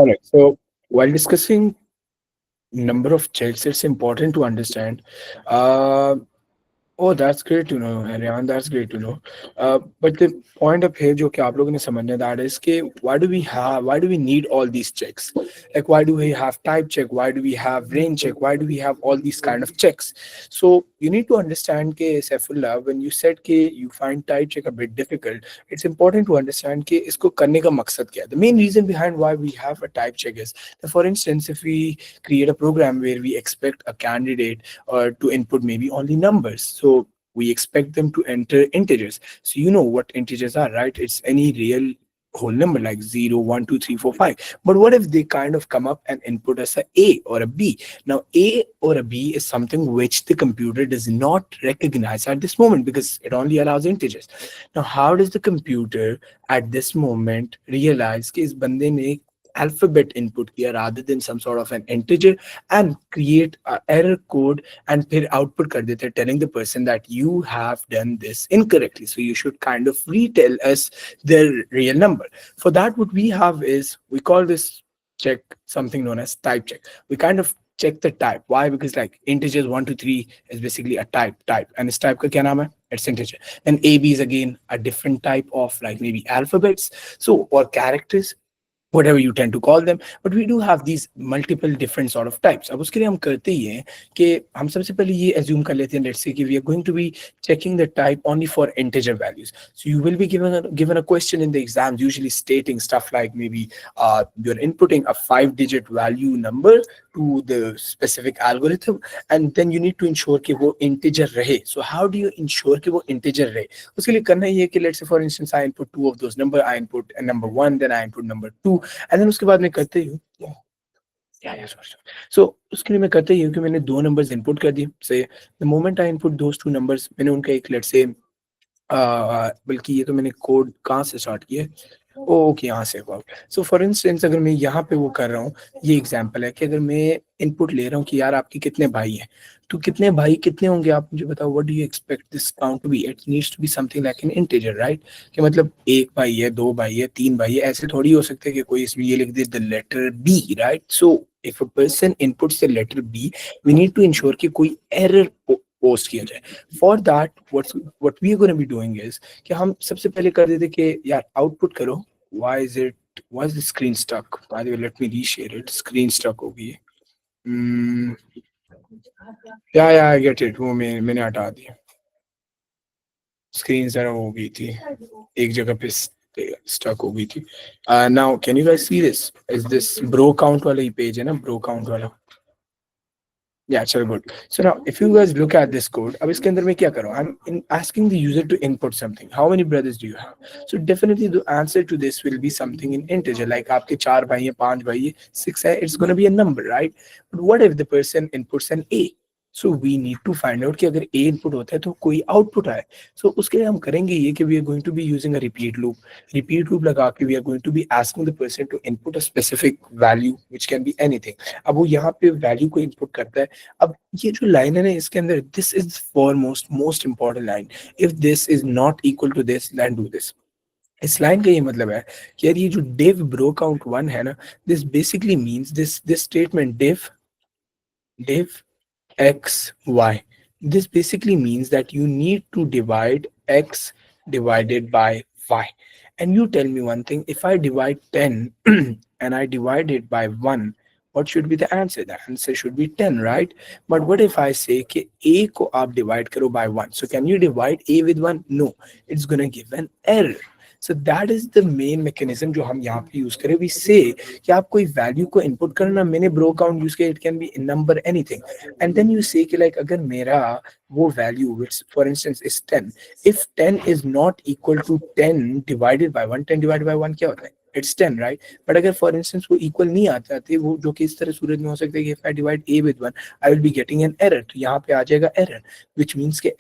All right. So while discussing number of checks, it's important to understand. Uh, Oh, that's great to know, Ariane. That's great to know. But the point up here, जो कि आप लोगों ने समझना, that is कि why do we need all these checks? Like, why do we have type check? Why do we have range check? Why do we have all these kind of checks? So you need to understand कि Saifullah, when you said कि you find type check a bit difficult, it's important to understand कि इसको करने का मकसद क्या है. The main reason behind why we have a type check is that, for instance, if we create a program where we expect a candidate or to input maybe only numbers. So we expect them to enter integers. So you know what integers are, right? It's any real whole number like 0, 1, 2, 3, 4, 5. But what if they kind of come up and input as a or a b? Now a or a b is something which the computer does not recognize at this moment because it only allows integers. Now how does the computer at this moment realize कि इस बंदे ने alphabet input किया rather than some sort of an integer, and create a error code and फिर output कर देते हैं telling the person that you have done this incorrectly, so you should kind of retell us the real number. For that, what we have is, we call this check something known as type check. We kind of check the type. Why? Because like integers 1 to 3 is basically a type, and इस type का क्या नाम है? It's integer. And AB is again a different type of like maybe alphabets, so or characters, whatever you tend to call them. But we do have these multiple different sort of types. अब उसके लिए हम करते ही हैं कि हम सबसे पहले ये assume कर लेते हैं, let's say कि we are going to be checking the type only for integer values. So you will be given a question in the exams usually stating stuff like maybe you're inputting a 5-digit value number to the specific algorithm, and then you need to ensure कि वो integer रहे. So how do you ensure कि वो integer रहे? उसके लिए करना ये है कि let's say for instance I input two of those number, I input a number 1, then I input number 2, and then उसके बाद मैं करते ही हूँ या सॉरी. सो उसके लिए मैं करते ही हूँ कि मैंने दो नंबर्स इनपुट कर दिए. से the moment I input those two numbers, मैंने उनका एक लेट से बल्कि ये तो मैंने कोड कहाँ से स्टार्ट किया है, ओके यहाँ से हुआ. सो फॉर इंस्टेंस अगर मैं यहाँ पे वो कर रहा हूँ, ये एग्जांपल है कि अगर मैं इनपुट ले रहा हूँ कि यार आपके कितने भाई हैं, तो कितने भाई कितने होंगे आप मुझे बताओ. What do you expect this count to be? It needs to be something like an integer, right? कि मतलब एक भाई है, दो भाई है, तीन भाई है, ऐसे थोड़ी हो सकते है कि कोई इसमें ये लिख दे the letter B, right? So if a person inputs the letter B, we need to ensure कि कोई एरर पोस्ट किया जाए. For that what we are gonna be doing is कि हम सबसे पहले कर देते कि यार आउटपुट करो. Why is the screen stuck? By the way, let me reshare it. Screen stuck होगी. Hmm. Yeah, I get it. वो मैंने हटा दिया. स्क्रीन जरा हो गई थी, एक जगह पे स्टक हो गई थी. Now can you guys see this? Is this bro count वाला ही पेज है ना, ब्रो काउंट वाला? Yeah, चलो good. So now, if you guys look at this code, अब इसके अंदर मैं क्या करूँ? Asking the user to input something. How many brothers do you have? So definitely the answer to this will be something in integer. Like आपके चार भाई हैं, पांच भाई हैं, six है. It's gonna be a number, right? But what if the person inputs an A? So we need to find out कि अगर A input होता है तो कोई output आए. So उसके लिए हम करेंगे ये कि we are going to be using a repeat loop. Repeat loop लगा के we are going to be asking the person to input a specific value which can be anything. अब वो यहाँ पे वैल्यू को इनपुट करता है. अब ये जो लाइन है ना इसके अंदर, this is foremost most important line. If this is not equal to this, then do this. इस लाइन का ये मतलब है कि यार ये जो div bro count 1 है ना, this basically means this statement div x y, this basically means that you need to divide x divided by y. And you tell me one thing, if I divide 10 and I divide it by 1, what should be the answer? The answer should be 10, right? But what if I say कि a को आप divide करो by 1? So can you divide a with 1? No, it's gonna give an error. So that is the main mechanism जो हम यहाँ पे use करें. We say कि आप कोई value को input करना, मैंने bro count use किया, it can be a number anything, and then you say कि like अगर मेरा वो value which for instance is 10, if 10 is not equal to 10 divided by 1, 10 divided by 1 क्या होता है? It's 10, right? But अगर for instance वो equal नहीं आता थे, वो जो कि इस तरह सूरत में हो सकता है कि if I divide a with 1, I will be getting an error. तो यहाँ पे आ जाएगा error, which means कि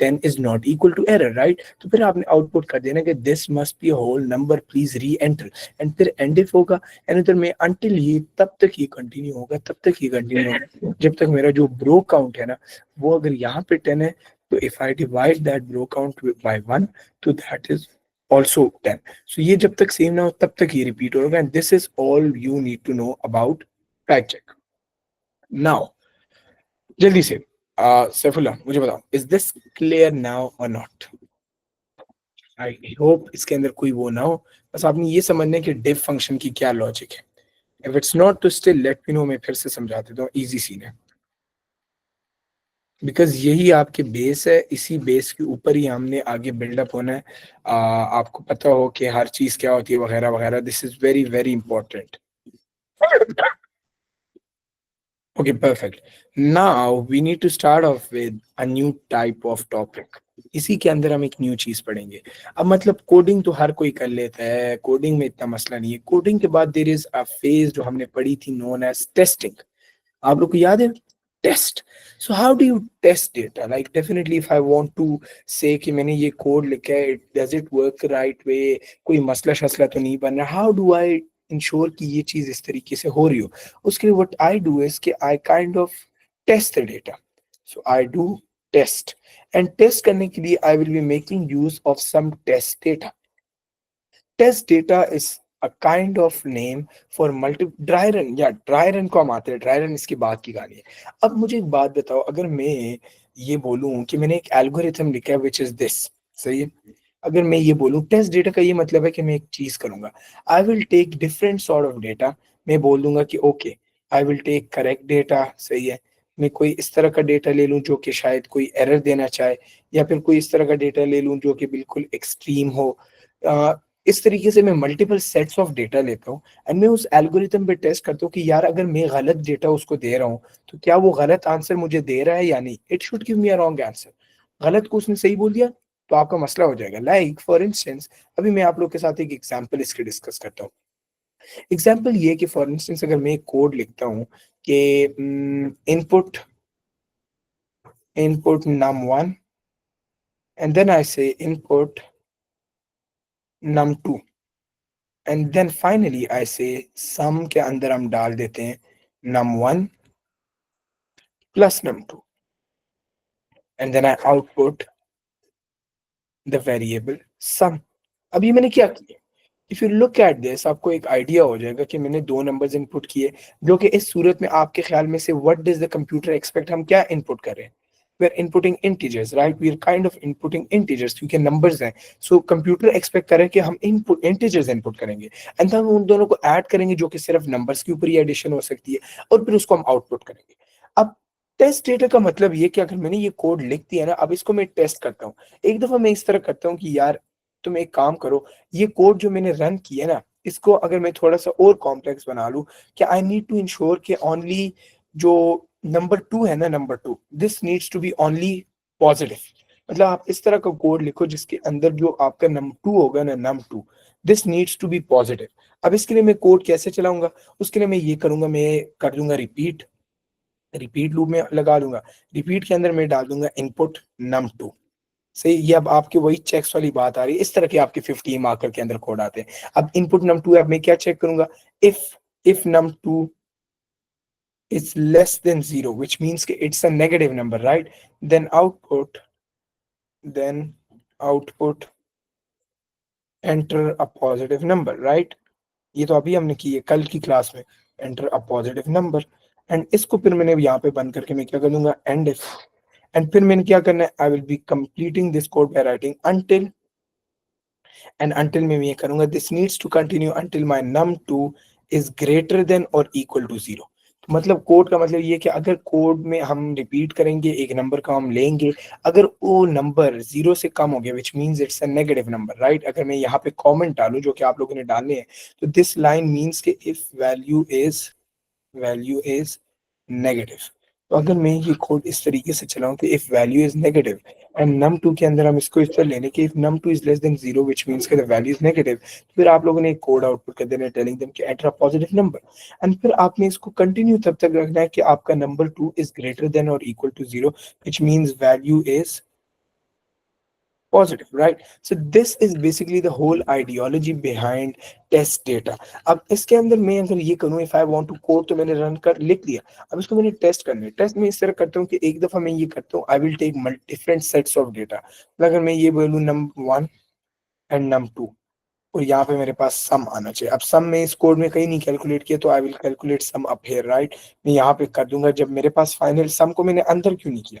10 is not equal to error, right? तो फिर आपने आउटपुट कर देना कि this must be a whole number, please re-enter, and फिर end if होगा, and उधर में until ये तब तक ये कंटिन्यू होगा, तब तक ये कंटिन्यू होगा जब तक मेरा जो ब्रो काउंट है ना वो अगर यहाँ पे 10 है, तो if I divide that bro count by 1, तो that is ऑल्सो 10। सो ये जब तक सेम ना हो तब तक ये रिपीट होगा, and this is all you need to know about type check. Now जल्दी से सैफुल्लाह मुझे बताओ, इज दिस क्लियर नाउ और नॉट? आई होप इसके अंदर कोई वो ना हो, बस आपने ये समझना है कि डिफ फंक्शन की क्या लॉजिक है। इफ इट्स नॉट तो स्टिल लेट मी नो, मैं फिर से समझा देता हूँ, इजी सीन है। बिकॉज यही आपके बेस है, इसी बेस के ऊपर ही हमने आगे बिल्डअप होना है। आपको पता हो कि हर चीज क्या होती है वगैरह वगैरह, this is very very important. Okay perfect. Now we need to start off with a new type of topic. इसी के अंदर हम एक न्यू चीज पढ़ेंगे। अब मतलब कोडिंग तो हर कोई कर लेता है, कोडिंग में इतना मसला नहीं है। कोडिंग के बाद देयर इज अ फेज जो हमने पढ़ी थी, नोन एज टेस्टिंग। आप लोग को याद है? Test. So how do you test data? Like definitely if I want to say कि मैंने ये कोड लिखा है, does it work right way, कोई मसला शसला तो नहीं बन रहा, हाउ डू आई इंश्योर कि ये चीज इस तरीके से हो रही हो? उसके लिए व्हाट आई डू इज कि I kind of test the data. So I do test, and test करने के लिए I will be making use of some test data. Test data is a kind of name for multi dry run, या dry run को हम आते हैं, dry run इसकी बात की कहानी है। अब मुझे एक बात बताओ, अगर मैं ये बोलूं कि मैंने एक एल्गोरिथम लिखा है विच इज दिस, सही है? अगर मैं ये बोलूं टेस्ट डेटा का ये मतलब है कि मैं एक चीज करूंगा, I will take different sort of data. मैं बोल दूंगा कि okay I will take correct data, सही है। मैं कोई इस तरह का डेटा ले लूं जो कि शायद कोई एरर देना चाहे, या फिर कोई इस तरह का डेटा ले लूं जो कि बिल्कुल एक्सट्रीम हो। इस तरीके से मैं मल्टीपल सेट्स ऑफ डेटा लेता हूँ, एंड मैं उस एल्गोरिथम पे टेस्ट करता हूँ कि यार अगर मैं गलत डेटा उसको दे रहा हूँ तो क्या वो गलत आंसर मुझे दे रहा है या नहीं। It should give me a wrong answer. गलत को उसने सही बोल दिया तो आपका मसला हो जाएगा। लाइक फॉर इंस्टेंस, अभी मैं आप लोग के साथ एक एग्जांपल इसके डिस्कस करता हूँ। एग्जांपल ये कि फॉर इंस्टेंस अगर मैं एक कोड लिखता हूँ कि input input num1 and then I say input num2 and then finally I say sum के अंदर हम डाल देते हैं num1 plus num2, and then I output the variable sum. अभी मैंने क्या किया? If you look at this, आपको एक आइडिया हो जाएगा कि मैंने दो नंबर्स इनपुट किए, जो कि इस सूरत में आपके ख्याल में से what does the computer expect, हम क्या इनपुट कर रहे हैं? We are inputting integers, right? We are kind of inputting integers क्योंकि नंबर्स हैं। सो कंप्यूटर एक्सपेक्ट करे कि हम इनपुट इंटीजर्स इनपुट करेंगे, एंड हम उन दोनों को ऐड करेंगे जो कि सिर्फ नंबर्स के ऊपर ही एडिशन हो सकती है, और फिर उसको हम आउटपुट करेंगे। अब टेस्ट डेटा का मतलब ये कि अगर मैंने ये कोड लिख दिया ना, अब इसको मैं टेस्ट करता हूँ। एक दफा मैं इस तरह करता हूँ कि यार तुम एक काम करो, ये कोड जो मैंने रन किया ना, इसको अगर मैं थोड़ा सा और कॉम्प्लेक्स बना लूं कि आई नीड टू इंश्योर कि ओनली जो नंबर टू है ना, number two, this needs to be only positive. मतलब आप इस तरह का कोड लिखो जिसके अंदर जो आपका नंबर टू होगा ना, num two, this needs to be positive. अब इसके लिए मैं कोड कैसे चलाऊंगा? उसके लिए मैं ये करूंगा, मैं कर दूंगा रिपीट, रिपीट लूप में लगा दूंगा। रिपीट के अंदर मैं डाल दूंगा इनपुट नम टू। सही, ये अब आपकी वही चेक्स वाली बात आ रही है। इस तरह के आपके 50 मार्कर के अंदर कोड आते हैं। अब इनपुट नम टू है, अब मैं क्या चेक करूंगा? If if num two is less than 0, which means कि it's a negative number, right? then output then output enter a positive number, right? ये तो अभी हमने की है कल की क्लास में, enter a positive number। And इसको फिर मैंने यहाँ पे बंद करके मैं क्या कर दूंगा, एंड इफ। एंड फिर मैंने क्या करना है, I will be completing this code by writing until, and until में मैं ये करूंगा, this needs to continue until my num2 is greater than or equal to 0। तो मतलब कोड का मतलब ये कि अगर कोड में हम रिपीट करेंगे, एक नंबर का हम लेंगे, अगर वो नंबर 0 से कम हो गया, which means it's a negative number, right? अगर मैं यहाँ पे कमेंट डालूं जो कि आप लोगों ने डालने हैं, तो दिस लाइन मीन्स कि इफ वैल्यू इज नेगेटिव। तो अगर मैं ये कोड इस तरीके से चलाऊं कि if value is negative, and num two के अंदर हम इसको इस तरह लेने कि if num two is less than 0, which means कि द वैल्यू इज नेगेटिव, फिर आप लोगों ने एक कोड आउटपुट कर देना है टेलिंग देम कि enter a positive number. And फिर आपने इसको कंटिन्यू तब तक रखना है कि आपका नंबर 2 इज ग्रेटर देन और equal to 0, which means value is positive, right? So this is basically the whole ideology behind test data। अब इसके अंदर मैं अगर ये करूँ, if I want to code, तो मैंने रन कर लिख दिया, अब इसको मैंने टेस्ट करना है। टेस्ट मैं इस तरह करता हूँ कि एक दफा मैं ये करता हूँ, I will take different sets of data. अगर मैं ये बोलूँ नंबर वन, एंड num2, और यहाँ पे मेरे पास सम आना चाहिए। अब सम में इस कोड में कहीं नहीं कैलकुलेट किया, तो I will calculate sum up here, right. मैं यहाँ पे कर दूंगा। जब मेरे पास फाइनल सम को मैंने अंदर क्यों नहीं किया,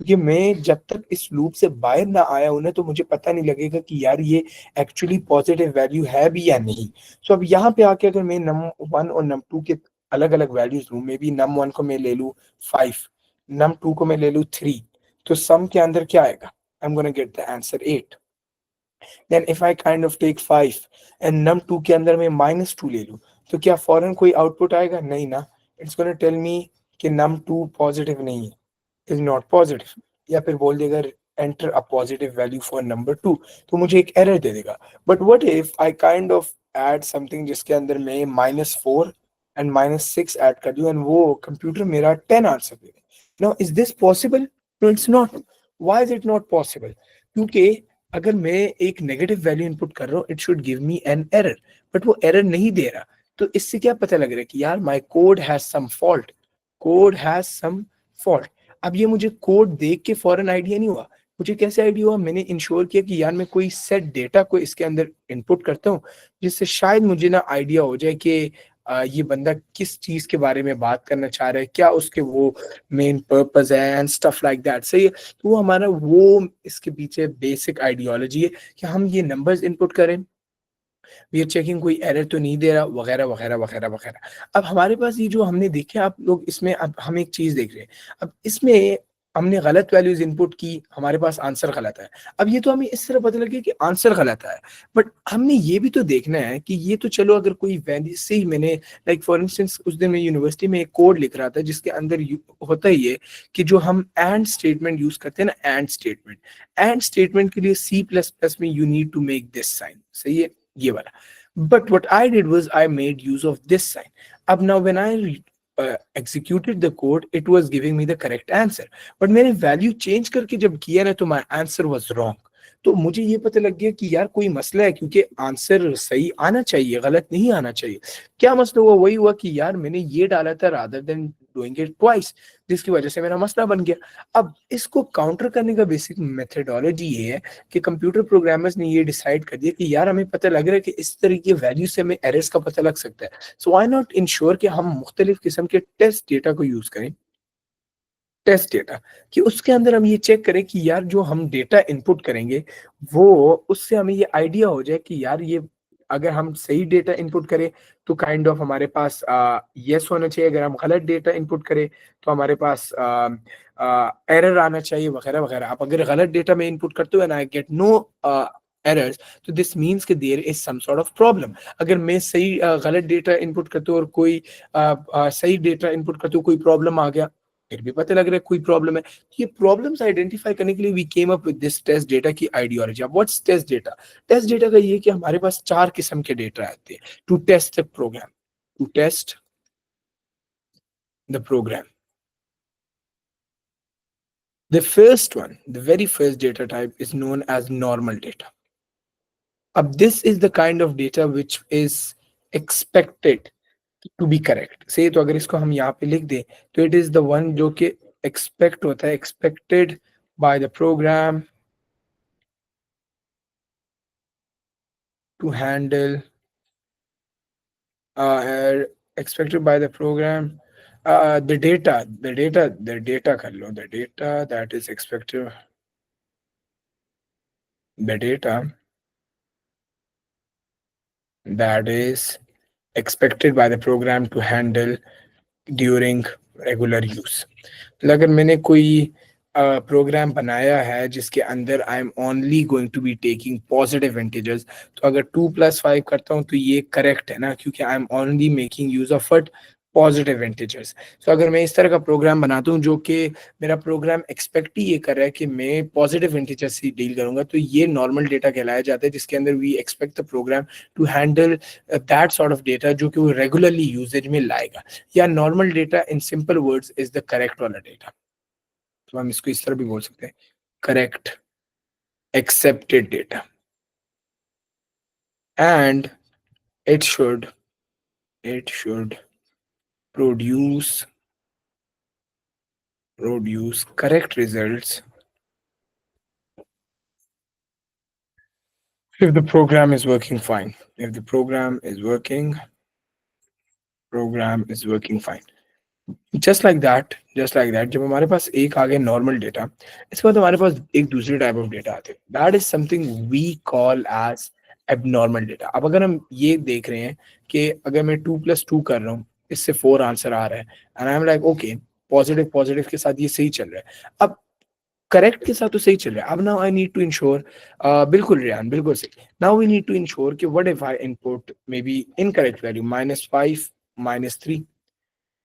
क्योंकि मैं जब तक इस लूप से बाहर ना आया हूं ना, तो मुझे पता नहीं लगेगा कि यार ये एक्चुअली पॉजिटिव वैल्यू है भी या नहीं। सो अब यहाँ पे आके अगर मैं num1 और num2 के अलग अलग वैल्यूज लूँ, मे बी num1 को मैं ले लूँ 5, num2 को मैं ले लूँ 3, तो सम के अंदर क्या आएगा? I am gonna get the answer 8। Then if I kind of take 5 and num2 के अंदर मैं -2 ले लूं, तो क्या फौरन कोई आउटपुट आएगा? नहीं ना। इट्स गोना टेल मी कि num2 पॉजिटिव नहीं है, इज नॉट पॉजिटिव, या फिर बोल देगा enter a positive value for number 2, तो मुझे एक एरर दे देगा। But what if I kind of add something जिसके अंदर मैं -4 एंड -6 ऐड कर दूं, एंड वो कंप्यूटर मेरा 10 आंसर दे दे। Now is this possible? No, it's not. Why is it not possible? क्योंकि अगर मैं एक नेगेटिव वैल्यू इनपुट कर रहा हूँ, it should give me an error, but वो एरर नहीं दे रहा। तो इससे क्या पता लग रहा है कि यार my code has some fault, code has some fault. अब ये मुझे कोड देख के फॉरन आइडिया नहीं हुआ। मुझे कैसे आइडिया हुआ? मैंने इंश्योर किया कि यार मैं कोई सेट डेटा को इसके अंदर इनपुट करता हूँ, जिससे शायद मुझे ना आइडिया हो जाए कि ये बंदा किस चीज के बारे में बात करना चाह रहा है, क्या उसके वो मेन पर्पस है एंड स्टफ लाइक दैट। सही है। तो वो हमारा वो इसके पीछे बेसिक आइडियोलॉजी है कि हम ये नंबर्स इनपुट करें, वी आर चेकिंग कोई एरर तो नहीं दे रहा, वगैरह वगैरह वगैरह वगैरह। अब हमारे पास ये जो हमने देखे, आप लोग इसमें, अब हम एक चीज देख रहे हैं, अब इसमें हमने गलत वैल्यूज इनपुट की, हमारे पास आंसर गलत है। अब ये तो हमें इस तरह पता लगे कि आंसर गलत है, बट हमने ये भी तो देखना है कि ये तो चलो अगर कोई वैल्यू से ही मैंने, लाइक फॉर इंस्टेंस उस दिन मैं यूनिवर्सिटी में एक कोड लिख रहा था जिसके अंदर होता ही है कि जो हम एंड स्टेटमेंट यूज करते हैं ना, एंड स्टेटमेंट के लिए सी प्लस प्लस में you need to make this sign, सही है, ये वाला। But what I did was I made use of this sign. Ab now when I executed the code, it was giving me the correct answer. But मैंने value change करके जब किया ना, तो my answer was wrong. तो मुझे ये पता लग गया कि यार कोई मसला है, क्योंकि आंसर सही आना चाहिए, गलत नहीं आना चाहिए। क्या मसला हुआ? वही हुआ कि यार मैंने ये डाला था rather than doing it twice, जिसकी वजह से मेरा मसला बन गया। अब इसको काउंटर करने का बेसिक मेथडोलॉजी ये है कि कंप्यूटर प्रोग्रामर्स ने ये डिसाइड कर दिया कि यार हमें पता लग रहा है कि इस तरह की वैल्यू से हमें एरर्स का पता लग सकता है। सो व्हाई नॉट इंश्योर कि हम मुख्तलिफ किस्म के टेस्ट डेटा को यूज करें, टेस्ट डेटा, कि उसके अंदर हम ये चेक करें कि यार जो हम डेटा इनपुट करेंगे, वो उससे हमें ये आइडिया हो जाए कि यार ये अगर हम सही डेटा इनपुट करें तो काइंड ऑफ हमारे पास यस होना चाहिए, अगर हम गलत डेटा इनपुट करें तो हमारे पास एरर आना चाहिए, वगैरह वगैरह। आप अगर गलत डेटा में इनपुट करते हो and I get no errors, तो दिस मीन्स कि there is some sort of problem. अगर मैं सही गलत डेटा इनपुट करता हूँ और कोई सही डेटा इनपुट करते हो, कोई प्रॉब्लम आ गया, फिर भी पता लग रहा है कोई प्रॉब्लम है। ये प्रॉब्लम्स आइडेंटिफाई करने के लिए we came up with this test data की आइडियोलॉजी। अब what's test data? Test data का ये कि हमारे पास 4 किस्म के डेटा आते हैं to test the program, to test the program. The first one, the very first data type is known as normal data. अब this is the kind of data which is expected to be correct। से तो अगर इसको हम यहाँ पे लिख दें, तो it is the one जो कि expect होता है, expected by the program to handle, uh, expected by the program, the data कर लो, the data that is expected, the data that is expected by the program to handle during regular use. तो अगर मैंने कोई program बनाया है जिसके अंदर I am only going to be taking positive integers, तो अगर 2 + 5 करता हूँ तो ये करेक्ट है ना, क्योंकि आई am only making use of it positive integers. तो अगर मैं इस तरह का प्रोग्राम बनाता हूँ जो कि मेरा प्रोग्राम एक्सपेक्ट ही ये कर रहा है कि मैं पॉजिटिव इंटीजर से डील करूंगा, तो ये नॉर्मल डेटा कहलाया जाता है, जिसके अंदर we expect the program to handle that sort of data जो कि वो रेगुलरली यूजेज में लाएगा। या normal data in simple words is the correct वाला डेटा। तो हम इसको इस तरह भी बोल सकते हैं, correct accepted data, and it should it should produce correct results if the program is working fine, if the program is working fine, just like that जब हमारे पास एक आ गया नॉर्मल डेटा, इसके बाद हमारे पास एक दूसरी टाइप ऑफ डेटा आते हैं, that is something we call as abnormal data. अब अगर हम ये देख रहे हैं कि अगर मैं 2+2 कर रहा हूँ, इससे 4 आंसर आ रहा है, and I am like okay, positive positive के साथ ये सही चल रहा है, अब करेक्ट के साथ तो सही चल रहा है, अब now I need to ensure, बिल्कुल रियान बिल्कुल सही, now we need to ensure कि what if I input maybe incorrect value -5 -3।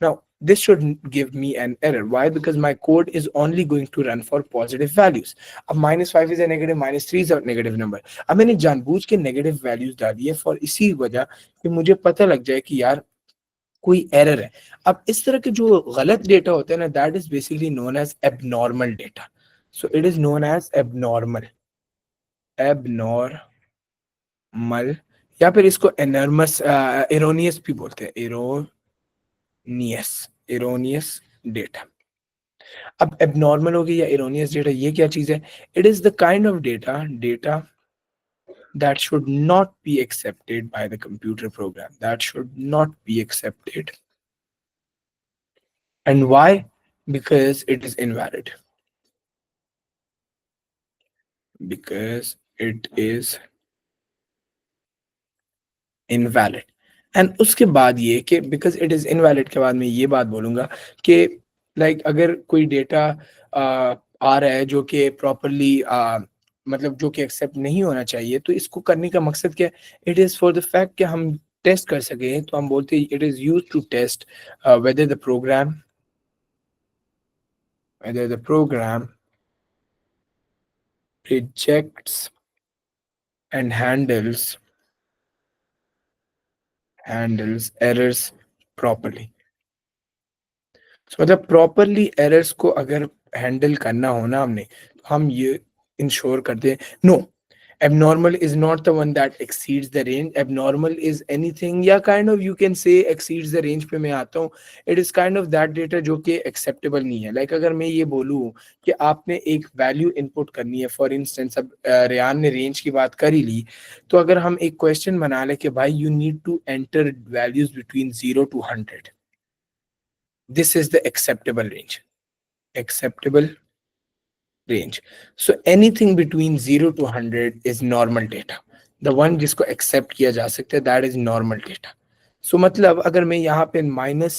Now, this should give me an error. Why? Because my code is only going to run for positive values. अब -5 is a negative, -3 is a negative number. अब मैंने जानबूझ के negative values डाली है for इसी वजह कि मुझे पता लग जाए कि यार कोई एरर है। अब इस तरह के जो गलत डेटा होते हैं ना, that is basically known as abnormal data. So it is known as abnormal, abnormal, या फिर इसको एनर्मस, एरोनियस भी बोलते हैं, एरोनियस, एरोनियस डेटा। अब एबनॉर्मल हो गई या एरोनियस डेटा, ये क्या चीज है? It is the kind of data data that should not be accepted by the computer program, that should not be accepted. And why? Because it is invalid, because it is invalid। And उसके बाद ये कि because it is invalid के बाद मैं ये बात बोलूंगा कि अगर कोई डेटा आ रहा है जो कि प्रॉपरली मतलब जो कि एक्सेप्ट नहीं होना चाहिए, तो इसको करने का मकसद क्या है? It is for the fact कि हम टेस्ट कर सके, तो हम बोलते हैं it is use to test whether the program, whether the program rejects and handles errors properly। मतलब प्रॉपरली एरर्स को अगर हैंडल करना हो ना हमने, तो हम ये इंश्योर करते हैं no, abnormal is not the one that exceeds the range, abnormal is anything, या काइंड ऑफ यू कैन से exceeds the range पे मैं आता हूँ, it is kind of that data जो कि एक्सेप्टेबल नहीं है। अगर मैं ये बोलूँ कि आपने एक वैल्यू इनपुट करनी है, फॉर इंस्टेंस अब रेयान ने रेंज की बात कर ही ली, तो अगर हम एक क्वेश्चन बना ले कि भाई you need to enter values between 0 to 100, this is the acceptable range, acceptable range। So anything between 0 to 100 is normal data, the one जिसको accept किया जा सकता है, that is normal data। So मतलब अगर मैं यहाँ पे माइनस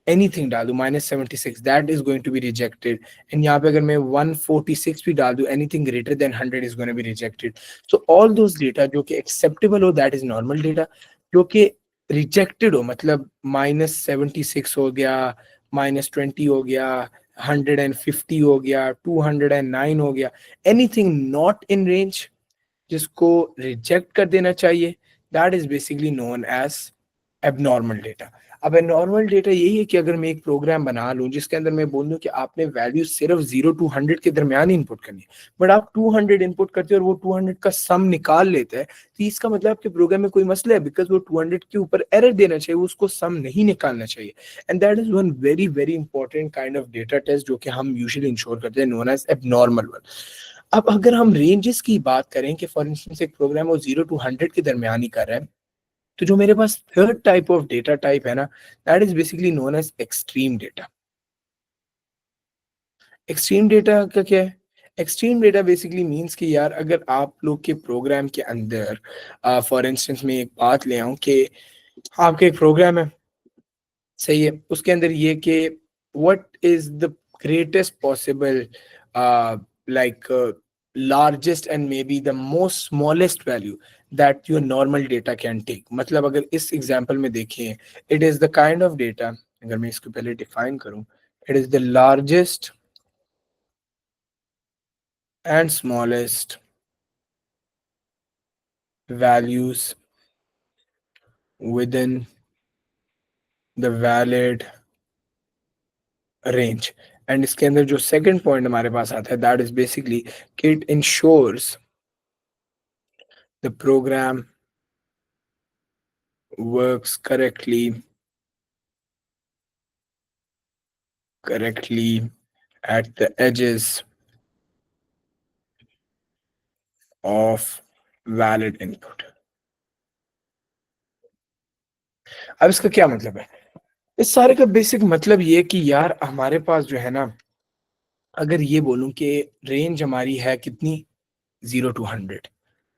एनीथिंग डाल दूँ, -76, that is going to be rejected. And यहाँ पे अगर मैं 146 भी डाल दूँ, anything greater than 100 is going to be rejected. So all those data जो कि एक्सेप्टेबल हो, दैट इज नॉर्मल डेटा। जो कि रिजेक्टेड हो, मतलब -76 हो गया, -20 हो गया, 150 हो गया, 209 हो गया, एनीथिंग नॉट इन रेंज, जिसको रिजेक्ट कर देना चाहिए, that is basically known as abnormal data. अब एबनॉर्मल डेटा यही है कि अगर मैं एक प्रोग्राम बना लूं जिसके अंदर मैं बोल दूं कि आपने वैल्यू सिर्फ 0 to 100 के दरमियान ही इनपुट करनी है, बट आप 200 इनपुट करते हो और वो 200 का सम निकाल लेता है, तो इसका मतलब आपके प्रोग्राम में कोई मसला है, बिकॉज वो 200 के ऊपर एरर देना चाहिए, उसको सम नहीं निकालना चाहिए। And that is one very very important kind of data test जो कि हम यूजुअली इंश्योर करते हैं, नोन एज एबनॉर्मल वन। अब अगर हम रेंजेस की बात करें कि फॉर इंस्टेंस एक प्रोग्राम वो 0 to 100 के दरमियान ही कर रहा है, तो जो मेरे पास third type of data type है ना, that is basically known as extreme data. Extreme data का क्या है? एक्सट्रीम डेटा बेसिकली मींस कि यार अगर आप लोग के प्रोग्राम के अंदर फॉर इंस्टेंस मैं एक बात ले आऊं कि आपका एक प्रोग्राम है, सही है, उसके अंदर ये कि what is the greatest possible like largest and may be the most smallest value that your normal data can take. मतलब अगर इस एग्जांपल में देखें, it is the kind of data, अगर मैं इसको पहले डिफाइन करूं, it is the largest and smallest values within the valid range। And इसके अंदर जो सेकंड पॉइंट हमारे पास आता है, दैट इज बेसिकली कि it ensures the programme works correctly at the edges of valid input. अब इसका क्या मतलब है? इस सारे का बेसिक मतलब ये है कि यार हमारे पास जो है ना, अगर ये बोलूं कि रेंज हमारी है कितनी, 0 to 100,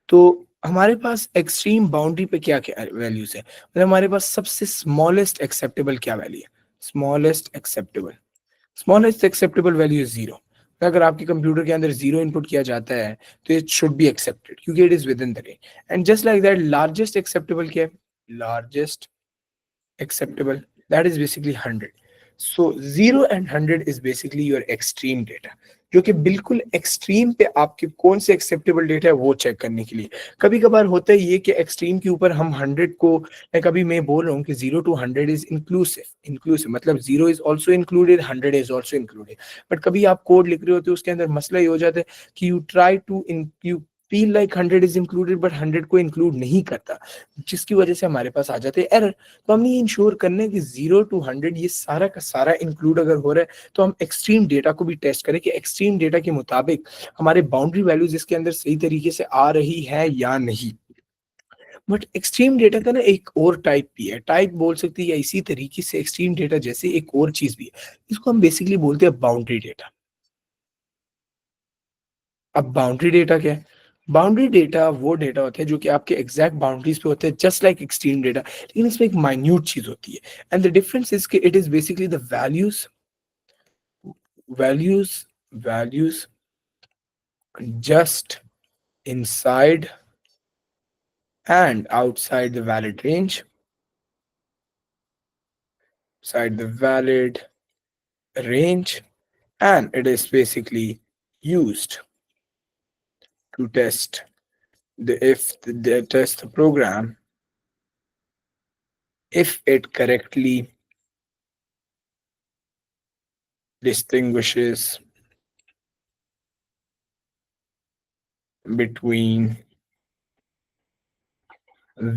तो हमारे पास एक्सट्रीम बाउंड्री पे क्या क्या वैल्यूज है, मतलब हमारे पास सबसे स्मॉलेस्ट एक्सेप्टेबल क्या वैल्यू है? Smallest acceptable, smallest acceptable value is 0। अगर आपके कंप्यूटर के अंदर 0 इनपुट किया जाता है तो इट शुड बी एक्सेप्टेड, क्योंकि it is with in the range. And just like that, largest acceptable क्या है? Largest acceptable, that is basically 100. So 0 and 100 is basically your extreme data, जो कि बिल्कुल एक्सट्रीम पे आपके कौन से एक्सेप्टेबल डेटा है वो चेक करने के लिए। कभी कभार होता है ये कि एक्सट्रीम के ऊपर हम 100 को, मैं कभी मैं बोल रहा हूँ कि 0 to 100 इज इंक्लूसिव, इंक्लूसिव मतलब 0 is also included, 100 is also included. But कभी आप कोड लिख रहे होते हो उसके अंदर मसला ये हो जाता है कि you try to you feel like 100 is included but 100 को इंक्लूड नहीं करता, जिसकी वजह से हमारे पास आ जाते हैं एरर। तो हमें ये इंश्योर करना है कि 0 to 100 ये सारा का सारा इंक्लूड अगर हो रहा है तो हम एक्सट्रीम डेटा को भी टेस्ट करें कि एक्सट्रीम डेटा के मुताबिक हमारे बाउंड्री वैल्यूज इसके अंदर सही तरीके से आ रही है या नहीं। बट एक्सट्रीम डेटा का ना एक और टाइप भी है, टाइप बोल सकते हैं, या इसी तरीके से एक्सट्रीम डेटा जैसे एक और चीज भी है, इसको हम बेसिकली बोलते हैं बाउंड्री डेटा। अब बाउंड्री डेटा क्या है? बाउंड्री डेटा वो डेटा होता है जो कि आपके एग्जैक्ट बाउंड्रीज पे होते हैं, जस्ट लाइक एक्सट्रीम डेटा, लेकिन इसमें एक माइन्यूट चीज होती है। एंड द डिफरेंस इज कि it is basically the values values just inside and outside the valid range, inside the valid range, and it is basically used to test the test the program if it correctly distinguishes between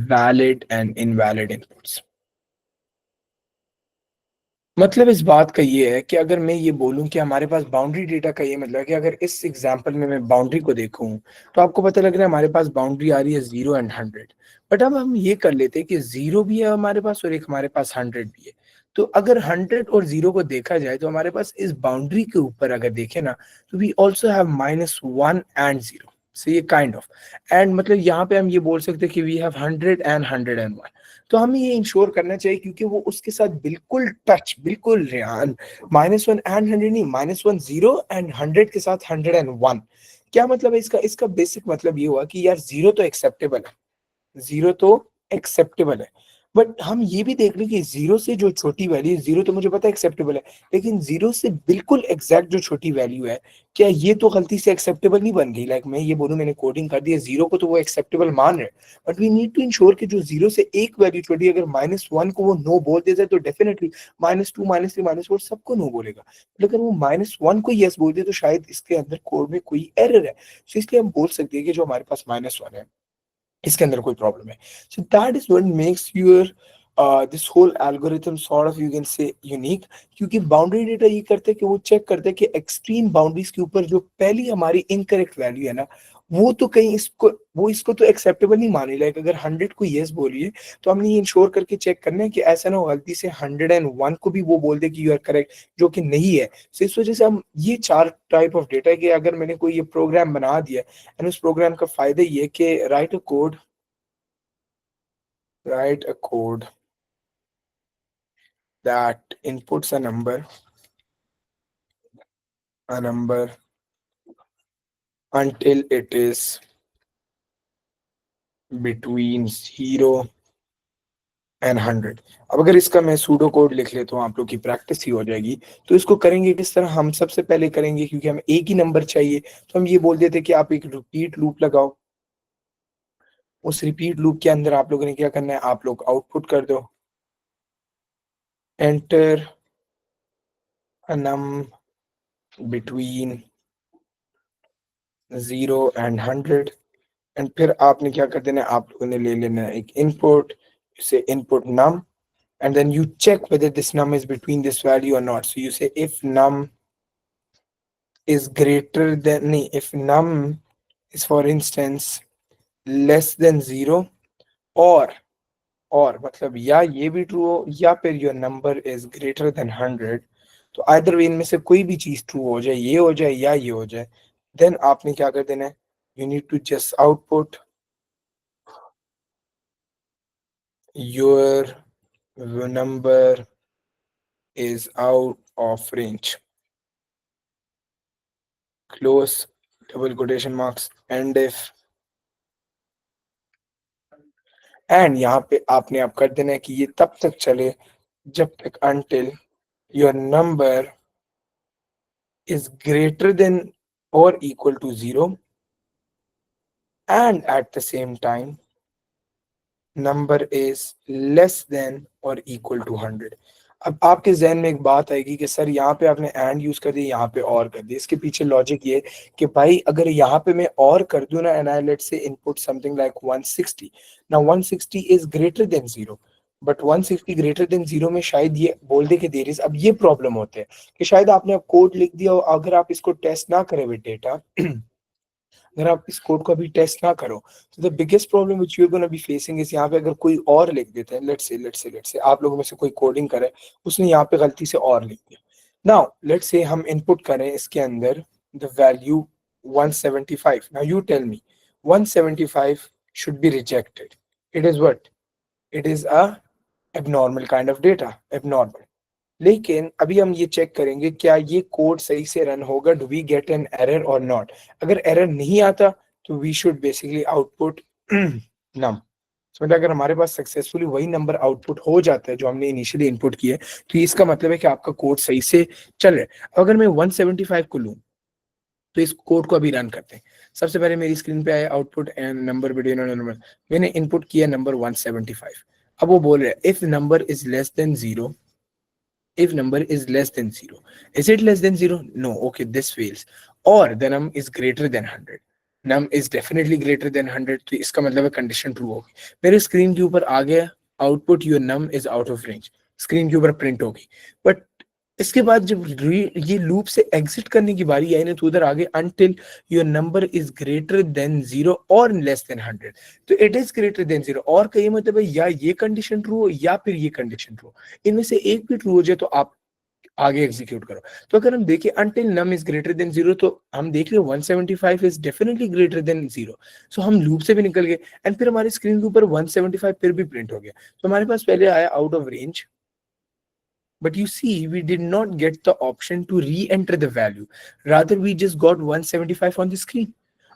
valid and invalid inputs। मतलब इस बात का ये है कि अगर मैं ये बोलूं कि हमारे पास बाउंड्री डेटा का ये मतलब है कि अगर इस एग्जांपल में मैं बाउंड्री को देखूं तो आपको पता लग रहा है हमारे पास बाउंड्री आ रही है 0 and 100। बट अब हम ये कर लेते हैं कि 0 भी है हमारे पास और एक हमारे पास 100 भी है। तो अगर 100 और 0 को देखा जाए तो हमारे पास इस बाउंड्री के ऊपर अगर देखें ना, तो we also have -1 and 0। so ये काइंड ऑफ, एंड मतलब यहाँ पे हम ये बोल सकते हैं कि वी हैव 100 and 101। तो हमें ये इंश्योर करना चाहिए क्योंकि वो उसके साथ बिल्कुल टच, बिल्कुल रेहान, -1 and 100 नहीं, -1 0 and 100 के साथ 101। क्या मतलब है इसका? इसका बेसिक मतलब ये हुआ कि यार 0 तो एक्सेप्टेबल है, 0 तो एक्सेप्टेबल है, बट हम ये भी देख लें कि 0 से जो छोटी वैल्यू, 0 तो मुझे पता है एक्सेप्टेबल है, लेकिन 0 से बिल्कुल एग्जैक्ट जो छोटी वैल्यू है, क्या ये तो गलती से एक्सेप्टेबल नहीं बन गई? लाइक मैं ये बोलूं मैंने कोडिंग कर दिया 0 को तो वो एक्सेप्टेबल मान रहे, but we need to ensure कि जो 0 से एक वैल्यू छोटी, अगर -1 को वो नो बोल दे जाए तो डेफिनेटली -2 -3 -4 सबको नो बोलेगा, लेकिन वो -1 को यस बोल दे तो शायद इसके अंदर कोड में कोई एरर है। तो इसलिए हम बोल सकते हैं कि जो हमारे पास -1 है इसके अंदर कोई प्रॉब्लम है। So that is what makes your this whole algorithm sort of, you can say, unique. क्योंकि बाउंड्री डेटा ये करते हैं कि वो चेक करते हैं कि एक्सट्रीम बाउंड्रीज के ऊपर जो पहली हमारी इनकरेक्ट वैल्यू है ना, वो तो कहीं इसको, वो इसको तो एक्सेप्टेबल नहीं मानी। लाइक अगर 100 को यस बोलिए तो हमने ये इंश्योर करके चेक करना है कि ऐसा ना हो गलती से 101 को भी वो बोल दे कि यू आर करेक्ट, जो कि नहीं है। so इस वजह से हम ये चार टाइप ऑफ डेटा है कि अगर मैंने कोई ये प्रोग्राम बना दिया, एंड उस प्रोग्राम का फायदा ये है कि write a code that inputs a number until it is between 0 and 100। अब अगर इसका मैं सूडो कोड लिख लेता हूँ, आप लोग की प्रैक्टिस ही हो जाएगी। तो इसको करेंगे किस तरह? हम सबसे पहले करेंगे, क्योंकि हमें एक ही नंबर चाहिए, तो हम ये बोल देते कि आप एक रिपीट लूप लगाओ। उस रिपीट लूप के अंदर आप लोगों ने क्या करना है, आप लोग आउटपुट कर दो, enter a num between 0 and 100। And फिर आपने क्या कर देना है, आप लोगों ने ले लेना है एक इनपुट, से input num, and then you check whether this num is between this value or not। So you say if num is greater than, if num is, for instance, less than zero, और और मतलब या ये भी true हो या फिर your number is greater than 100, तो आइदर वे इनमें से कोई भी चीज ट्रू हो जाए, ये हो जाए या ये हो जाए, देन आपने क्या कर देना है, you need to just output your number is out of range, close double quotation marks, and if, and यहाँ पे आपने आप कर देना है कि ये तब तक चले जब तक until your number is greater than or equal to zero, and at the same time number is less then और इक्वल टू 100। अब आपके जहन में एक बात आएगी कि सर यहाँ पे आपने एंड यूज कर दिया, यहाँ पे और कर दिया, इसके पीछे लॉजिक ये कि भाई अगर यहाँ पे मैं और कर दूं ना, and I let's say input something like 160, now 160 is greater than zero, but 160 greater than zero में शायद ये बोल दे कि देर इज, अब ये प्रॉब्लम होते हैं कि शायद आपने अब कोड लिख दिया हो, अगर आप इसको टेस्ट ना करें विद डेटा, अगर आप इस कोड को अभी टेस्ट ना करो, तो the biggest problem which you are gonna be facing is, यहाँ पे अगर कोई और लिख देता है, लेट्स से आप लोगों में से कोई कोडिंग करे, उसने यहाँ पे गलती से और लिख दिया, नाउ लेट्स से हम इनपुट करें इसके अंदर the value 175, now you tell me 175 should be rejected, it is what, it is a abnormal kind of data, abnormal, लेकिन अभी हम ये चेक करेंगे क्या ये कोड सही से रन होगा, do we get an error और नॉट, अगर एरर नहीं आता तो we should basically output num, मतलब अगर हमारे पास सक्सेसफुली वही नंबर आउटपुट हो जाता है जो हमने इनिशियली इनपुट किया है, तो इसका मतलब है कि आपका कोड सही से चल रहा है। अगर मैं 175 को लूं तो इस कोड को अभी रन करते हैं। सबसे पहले मेरी स्क्रीन पे आया output and number between number, मैंने इनपुट किया नंबर 175, अब वो बोल रहा है if number is less than zero, if number is less than 0, is it less than 0, no, okay, this fails, or the num is greater than 100, num is definitely greater than 100, तो इसका मतलब है condition true होगी, मेरे screen के ऊपर आ गया output your num is out of range, screen के ऊपर प्रिंट होगी, बट इसके बाद जब ये लूप से एग्जिट करने की बारी आई ना, तो उधर आगे until your number is greater than zero और लेस देन 100, तो it is greater than zero, और का ये मतलब है या ये कंडीशन ट्रू हो या फिर ये कंडीशन ट्रू हो, इनमें से एक भी ट्रू हो जाए तो आप आगे एग्जीक्यूट करो। तो अगर हम देखें until num is greater than zero, तो हम देख रहे 175 is definitely greater than zero, so हम लूप से भी निकल गए, एंड फिर हमारी स्क्रीन के ऊपर 175 फिर भी प्रिंट हो गया, तो हमारे पास पहले आया out of range, but you see we did not get the option to re-enter the value, rather we just got 175 on the screen।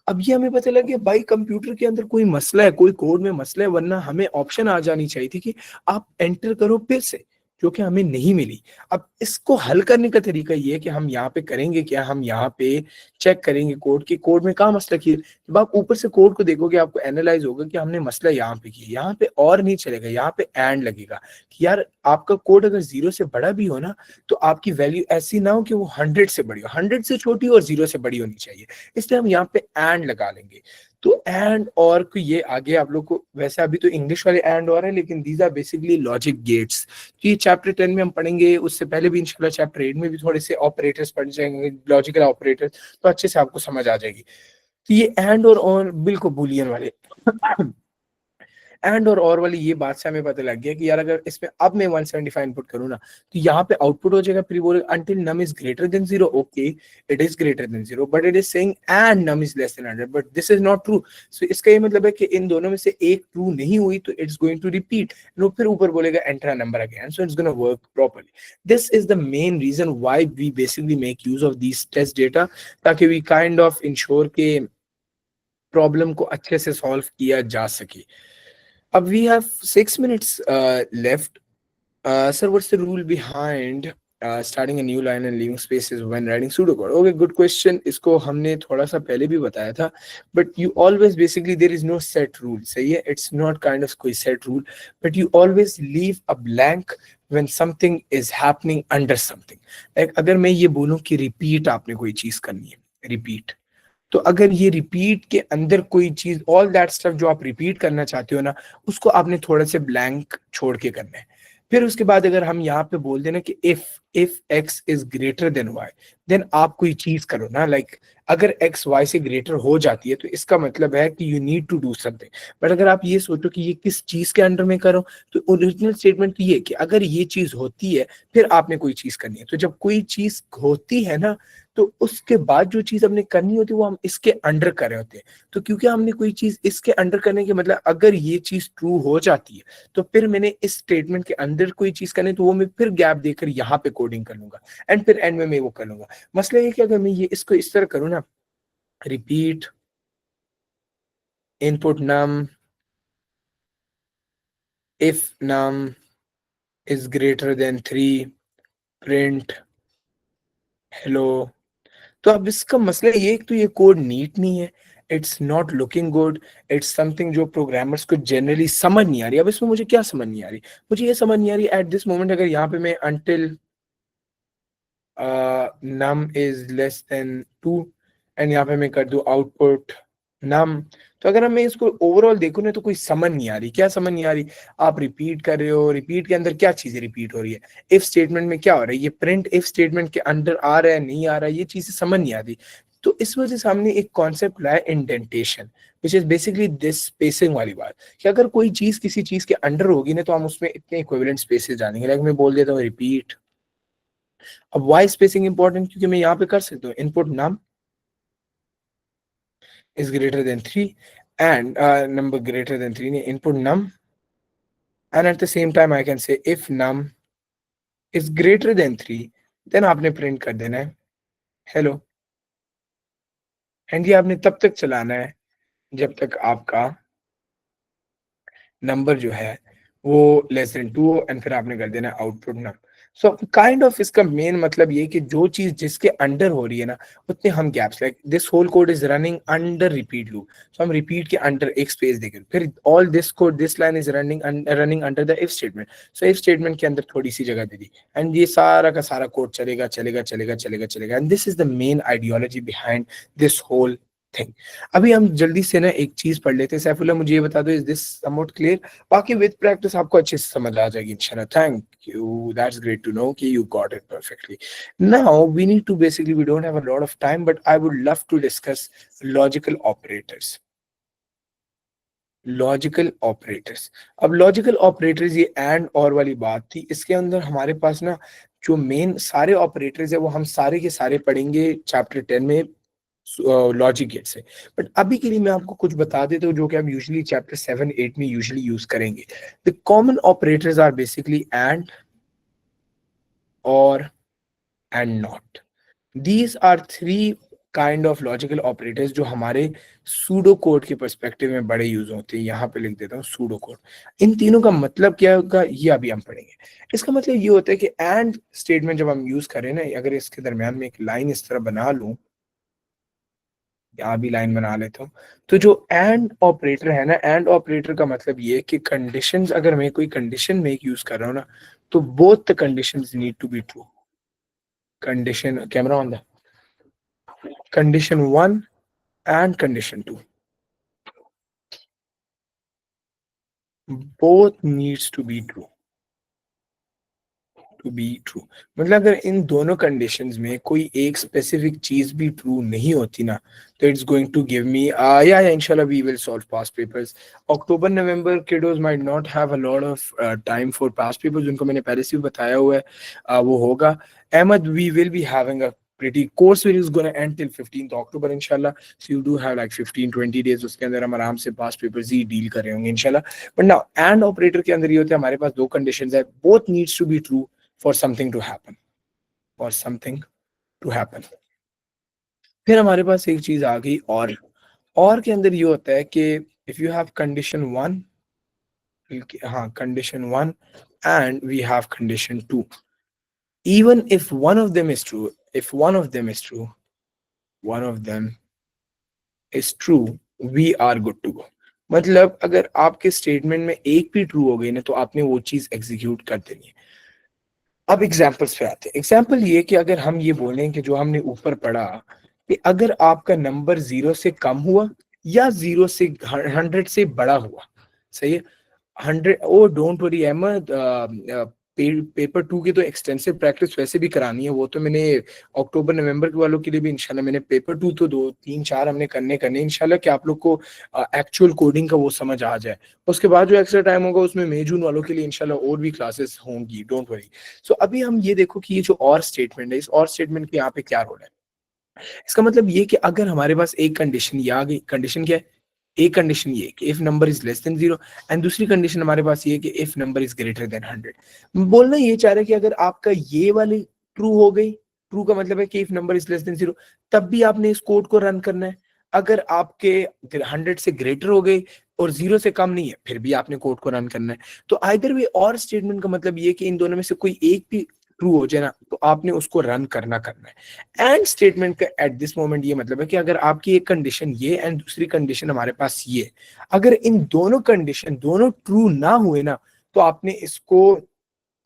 अब ये हमें पता लग गया भाई कंप्यूटर के अंदर कोई मसला है, कोई कोड में मसला है, वरना हमें ऑप्शन आ जानी चाहिए थी कि आप एंटर करो फिर से, जो कि हमें नहीं मिली। अब इसको हल करने का तरीका ये है कि हम यहाँ पे करेंगे क्या, हम यहाँ पे चेक करेंगे कोड की, कोड में कहाँ मसला किया, जब आप ऊपर से कोड को देखोगे आपको एनालाइज होगा कि हमने मसला यहाँ पे किया, यहाँ पे और नहीं चलेगा, यहाँ पे एंड लगेगा कि यार आपका कोड अगर जीरो से बड़ा भी हो ना, तो आपकी वैल्यू ऐसी ना हो कि वो 100 से बड़ी हो, 100 से छोटी और जीरो से बड़ी होनी चाहिए, इसलिए हम यहाँ पे एंड लगा लेंगे। तो एंड और को ये आगे आप लोग को, वैसे अभी तो इंग्लिश वाले एंड और है, लेकिन these are basically logic gates, तो ये चैप्टर 10 में हम पढ़ेंगे, उससे पहले भी इंशाल्लाह चैप्टर 8 में भी थोड़े से ऑपरेटर्स पढ़ जाएंगे, लॉजिकल ऑपरेटर्स, तो अच्छे से आपको समझ आ जाएगी। तो ये एंड और बिल्कुल बुलियन वाले एंड और वाली ये बात से हमें पता लग गया कि यार अगर इसमें अब मैं 175 इनपुट करूँ ना, तो यहाँ पे आउटपुट हो जाएगा फिर बोले until num is greater than zero, okay it is greater than zero, but it is saying and num is less than 100, but this is not true. So इसका ये मतलब है कि इन दोनों में से एक ट्रू नहीं हुई, तो इट्स गोइंग टू रिपीट, फिर ऊपर बोलेगा enter a number again, so it's gonna work properly. This is the main reason why we basically make use of this test data, ताकि वी काइंड ऑफ इंश्योर के problem को अच्छे से solve किया जा सके। We have 6 minutes left. Sir, what's the rule behind starting a new line and leaving spaces when writing pseudocode? Okay, good question. इसको हमने थोड़ा सा पहले भी बताया था, but you always basically there is no set rule. सही है, it's not kind of कोई set rule, but you always leave a blank when something is happening under something. Like अगर मैं ये बोलूँ कि repeat आपने कोई चीज करनी है, repeat, तो अगर ये रिपीट के अंदर कोई चीज, ऑल दैट स्टफ जो आप रिपीट करना चाहते हो ना, उसको आपने थोड़ा से ब्लैंक छोड़ के करना है। फिर उसके बाद अगर हम यहाँ पे बोल देना कि if x is greater than y, then आप कोई चीज करो ना, लाइक अगर x y से ग्रेटर हो जाती है तो इसका मतलब है कि you need to do something. But अगर आप ये सोचो कि ये किस चीज के अंडर में करो, तो ओरिजिनल स्टेटमेंट तो ये है कि अगर ये चीज होती है फिर आपने कोई चीज करनी है। तो जब कोई चीज होती है ना, तो उसके बाद जो चीज हमने करनी होती है वो हम इसके अंडर कर रहे होते हैं। तो क्योंकि हमने कोई चीज इसके अंडर करने के मतलब अगर ये चीज ट्रू हो जाती है तो फिर मैंने इस स्टेटमेंट के अंदर कोई चीज करनी है, तो वो मैं फिर गैप देकर यहाँ पे कोडिंग कर लूंगा एंड फिर एंड में मैं वो कर लूंगा। मसला ये कि अगर मैं ये इसको इस तरह करूँ ना, repeat input num if num is greater than 3, print hello. तो अब इसका मसला ये है कि तो ये कोड नीट नहीं है, it's not looking good, it's something जो प्रोग्रामर्स को जनरली समझ नहीं आ रही। अब इसमें मुझे क्या समझ नहीं आ रही, मुझे ये समझ नहीं आ रही एट दिस मोमेंट अगर यहाँ पे मैं until num is less then 2 and यहाँ पे मैं कर दूं आउटपुट num, तो अगर मैं इसको ओवरऑल देखूं ना तो कोई समझ नहीं आ रही। क्या समझ नहीं आ रही, आप रिपीट कर रहे हो, रिपीट के अंदर क्या चीजें रिपीट हो रही है, इफ स्टेटमेंट में क्या हो रहा है, ये प्रिंट इफ स्टेटमेंट के अंदर आ रहा है नहीं आ रहा है, ये चीजें समझ नहीं आती। तो इस वजह से हमने एक कॉन्सेप्ट लाया indentation, which is basically this spacing वाली बात, कि अगर कोई चीज किसी चीज के अंडर होगी ना तो हम उसमें इतने इक्विवेलेंट स्पेसेस डालेंगे। लाइक मैं बोल देता हूँ रिपीट, अब वाई स्पेसिंग इंपॉर्टेंट क्योंकि मैं यहाँ पे कर सकता हूँ input num is greater than 3 and number greater than 3 नहीं, input num and at the same time I can say if num is greater than 3, then आपने प्रिंट कर देना है हेलो। एंड ये आपने तब तक चलाना है जब तक आपका नंबर जो है वो लेस देन 2 हो एंड फिर आपने कर देना output num. So kind of इसका मेन मतलब ये कि जो चीज जिसके अंडर हो रही है ना उतने हम gaps, like this whole code is running under repeat loop, so हम रिपीट के अंडर एक स्पेस देंगे, फिर all this code this line is running under the if statement, so if statement के अंदर थोड़ी सी जगह दे दी एंड ये सारा का सारा कोड चलेगा चलेगा चलेगा चलेगा चलेगा and this is the main ideology behind this whole thing. अभी हम जल्दी से ना एक चीज पढ़ लेते हैं। सैफुल्लाह मुझे ये बता दो, इज दिस समवhat क्लियर? बाकी विद प्रैक्टिस आपको अच्छे से समझ आ जाएगी इंशाल्लाह। Thank you, that's great to know कि you got it perfectly. Now we need to basically, we don't have a lot of time but I would love to discuss logical operators. Logical operators, अब logical operators ये and और वाली बात थी, इसके अंदर हमारे पास ना जो मेन सारे ऑपरेटर्स है वो हम सारे के सारे पढ़ेंगे चैप्टर 10 में लॉजिक गेट से। बट अभी के लिए मैं आपको कुछ बता देता हूँ जो कि हम यूजुअली चैप्टर 7 8 में यूजुअली यूज करेंगे। The common operators are basically and, और and not. These are three kind of logical operators जो हमारे सूडो कोड के पर्सपेक्टिव में बड़े यूज होते हैं। यहाँ पे लिख देता हूँ सूडो कोड। इन तीनों का मतलब क्या होगा ये अभी हम पढ़ेंगे। इसका मतलब ये होता है कि एंड स्टेटमेंट जब हम यूज करें ना, अगर इसके दरमियान में एक लाइन इस तरह बना लूं, यहाँ भी लाइन बना लेता हूँ, तो जो एंड ऑपरेटर है ना, एंड ऑपरेटर का मतलब ये है कि कंडीशंस, अगर मैं कोई कंडीशन मेक यूज कर रहा हूँ ना, तो both the conditions need to be true. Condition, camera on the, condition 1 and condition 2 both needs to be true, to be true. मतलब अगर इन दोनों कंडीशंस में कोई एक स्पेसिफिक चीज भी ट्रू नहीं होती ना, तो it's going to give me या इंशाल्लाह we will solve past papers. October November kiddos might not have a lot of time for past papers, उनको मैंने पहले से भी बताया हुआ है, वो होगा। Ahmad, we will be having a pretty course which is going to end till 15th October inshallah, so you do have like 15-20 days, उसके अंदर हम आराम से पास्ट पेपर्स ही डील कर रहे होंगे इंशाल्लाह। बट नाउ एंड ऑपरेटर के अंदर ये होता है हमारे पास दो कंडीशंस है, both needs to be true for something to happen, for something to happen। फिर हमारे पास एक चीज आ गई और के अंदर ये होता है कि इफ यू हैव कंडीशन 1, हाँ condition 1 and we have condition 2, even if one of them is true, if one of them is true, one of them is true, we are good to go. मतलब अगर आपके statement में एक भी true हो गई ना तो आपने वो चीज एग्जीक्यूट कर देनी है। अब एग्जाम्पल्स पे आते हैं। एग्जाम्पल ये कि अगर हम ये बोलें कि जो हमने ऊपर पढ़ा कि अगर आपका नंबर 0 से कम हुआ या 0 से 100 से बड़ा हुआ, सही है, 100, oh don't worry Ahmad, paper two की तो एक्सटेंसिव प्रैक्टिस वैसे भी करानी है, वो तो मैंने अक्टूबर नवंबर के वालों के लिए भी इंशाल्लाह मैंने पेपर टू तो दो तीन चार हमने करने इंशाल्लाह कि आप लोग को एक्चुअल कोडिंग का वो समझ आ जाए। उसके बाद जो एक्स्ट्रा टाइम होगा उसमें मई जून वालों के लिए इंशाल्लाह और भी क्लासेस होंगी, डोंट वरी। सो अभी हम ये देखो कि ये जो और स्टेटमेंट है, इस और स्टेटमेंट के यहाँ पे क्या रोल है। इसका मतलब ये कि अगर हमारे पास एक कंडीशन ये आ गई, कंडीशन क्या है, एक कंडीशन ये कि if number is less than 0, and दूसरी कंडीशन हमारे पास ये है कि if number is greater than 100। बोलना ये चाह रहा है कि अगर आपका ये वाली ट्रू हो गई, ट्रू का मतलब है कि if number is less than 0, तब भी आपने इस कोड को रन करना है। अगर आपके 100 से ग्रेटर हो गई और 0 से कम नहीं है, फिर भी आपने कोड को रन करना है। तो आइदर वे और स्टेटमेंट का मतलब ये कि इन दोनों में से कोई एक भी ट्रू हो जाए ना, तो आपने उसको रन करना है। एंड स्टेटमेंट का एट दिस मोमेंट ये मतलब है कि अगर आपकी एक कंडीशन ये एंड दूसरी कंडीशन हमारे पास ये, अगर इन दोनों कंडीशन दोनों ट्रू ना हुए ना, तो आपने इसको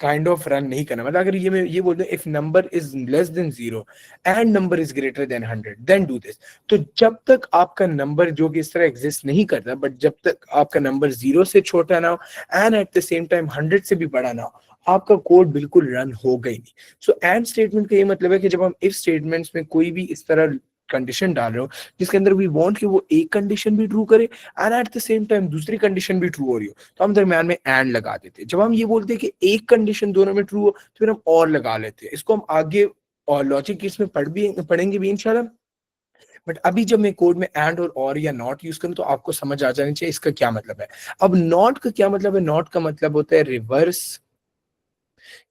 काइंड ऑफ रन नहीं करना। मतलब अगर ये मैं ये बोल दूं if number is less than 0 and number is greater than 100 then do this, तो जब तक आपका नंबर जो कि इस तरह एग्जिस्ट नहीं करता, बट जब तक आपका नंबर 0 से छोटा ना हो and at the same time 100 से भी बड़ा ना हो, आपका कोड बिल्कुल रन होगा ही नहीं। सो एंड स्टेटमेंट का ये मतलब है कि जब हम इफ स्टेटमेंट्स में कोई भी इस तरह कंडीशन डाल रहे हो जिसके अंदर वी वांट कि वो एक कंडीशन भी ट्रू करे and at the same time दूसरी कंडीशन भी ट्रू हो रही हो, तो हम दरम्यान में एंड लगा देते हैं। जब हम ये बोलते हैं कि एक कंडीशन दोनों में ट्रू हो, तो फिर हम और लगा लेते हैं। इसको हम आगे और लॉजिक केस में पढ़ेंगे भी इंशाल्लाह। बट अभी जब मैं कोड में एंड और या नॉट यूज करूं, तो आपको समझ आ जानी चाहिए इसका क्या मतलब है। अब नॉट का क्या मतलब है, नॉट का मतलब होता है रिवर्स,